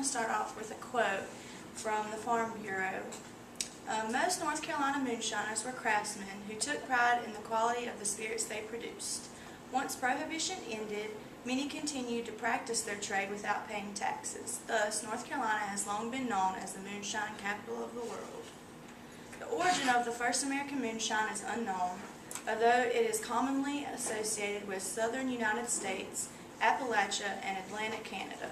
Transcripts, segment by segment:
going to start off with a quote from the Farm Bureau. Most North Carolina moonshiners were craftsmen who took pride in the quality of the spirits they produced. Once Prohibition ended, many continued to practice their trade without paying taxes. Thus, North Carolina has long been known as the moonshine capital of the world. The origin of the first American moonshine is unknown, although it is commonly associated with southern United States, Appalachia, and Atlantic Canada.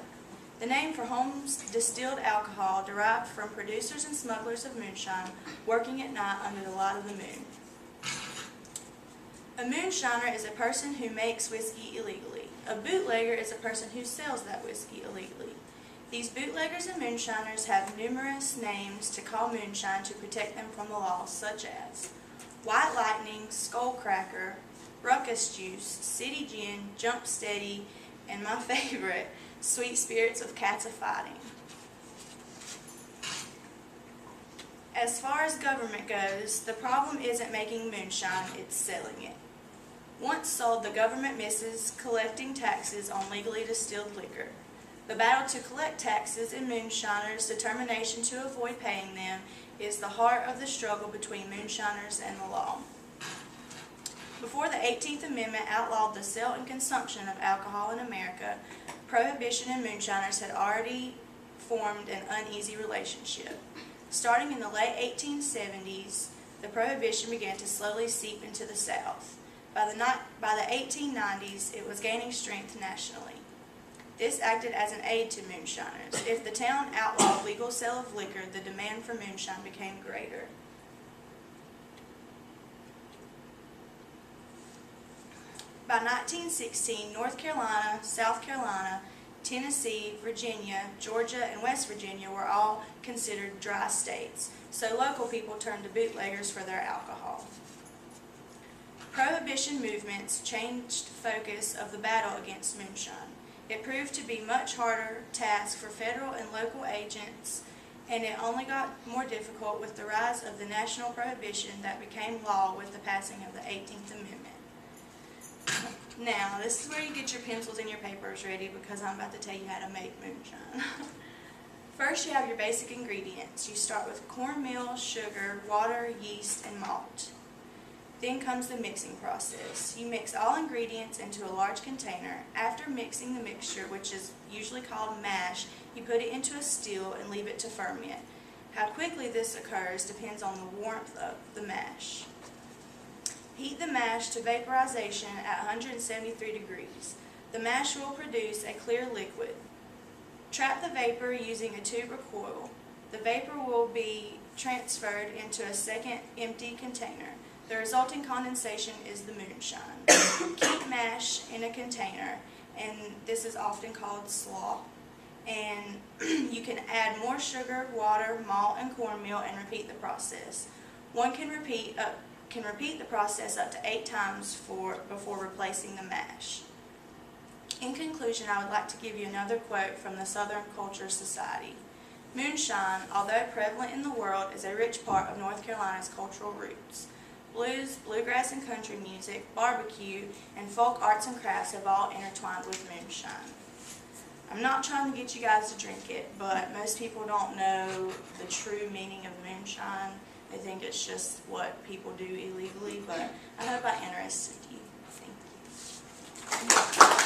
The name for homes distilled alcohol derived from producers and smugglers of moonshine working at night under the light of the moon. A moonshiner is a person who makes whiskey illegally. A bootlegger is a person who sells that whiskey illegally. These bootleggers and moonshiners have numerous names to call moonshine to protect them from the law, such as White Lightning, Skull Cracker, Ruckus Juice, City Gin, Jump Steady, and my favorite, Sweet Spirits of Cats a Fighting. As far as government goes, the problem isn't making moonshine, it's selling it. Once sold, the government misses collecting taxes on legally distilled liquor. The battle to collect taxes and moonshiners' determination to avoid paying them is the heart of the struggle between moonshiners and the law. Before the 18th Amendment outlawed the sale and consumption of alcohol in America, Prohibition and moonshiners had already formed an uneasy relationship. Starting in the late 1870s, the Prohibition began to slowly seep into the South. By the 1890s, it was gaining strength nationally. This acted as an aid to moonshiners. If the town outlawed legal sale of liquor, the demand for moonshine became greater. By 1916, North Carolina, South Carolina, Tennessee, Virginia, Georgia, and West Virginia were all considered dry states, so local people turned to bootleggers for their alcohol. Prohibition movements changed focus of the battle against moonshine. It proved to be a much harder task for federal and local agents, and it only got more difficult with the rise of the national prohibition that became law with the passing of the 18th Amendment. Now, this is where you get your pencils and your papers ready because I'm about to tell you how to make moonshine. First, you have your basic ingredients. You start with cornmeal, sugar, water, yeast, and malt. Then comes the mixing process. You mix all ingredients into a large container. After mixing the mixture, which is usually called mash, you put it into a still and leave it to ferment. How quickly this occurs depends on the warmth of the mash. Heat the mash to vaporization at 173 degrees. The mash will produce a clear liquid. Trap the vapor using a tube or coil. The vapor will be transferred into a second empty container. The resulting condensation is the moonshine. Keep mash in a container, and this is often called slop. And you can add more sugar, water, malt, and cornmeal and repeat the process. One can repeat the process up to 8 times before replacing the mash. In conclusion, I would like to give you another quote from the Southern Culture Society. Moonshine, although prevalent in the world, is a rich part of North Carolina's cultural roots. Blues, bluegrass and country music, barbecue, and folk arts and crafts have all intertwined with moonshine. I'm not trying to get you guys to drink it, but most people don't know the true meaning of moonshine. They think it's just what people do illegally, but I hope I interested you. Thank you.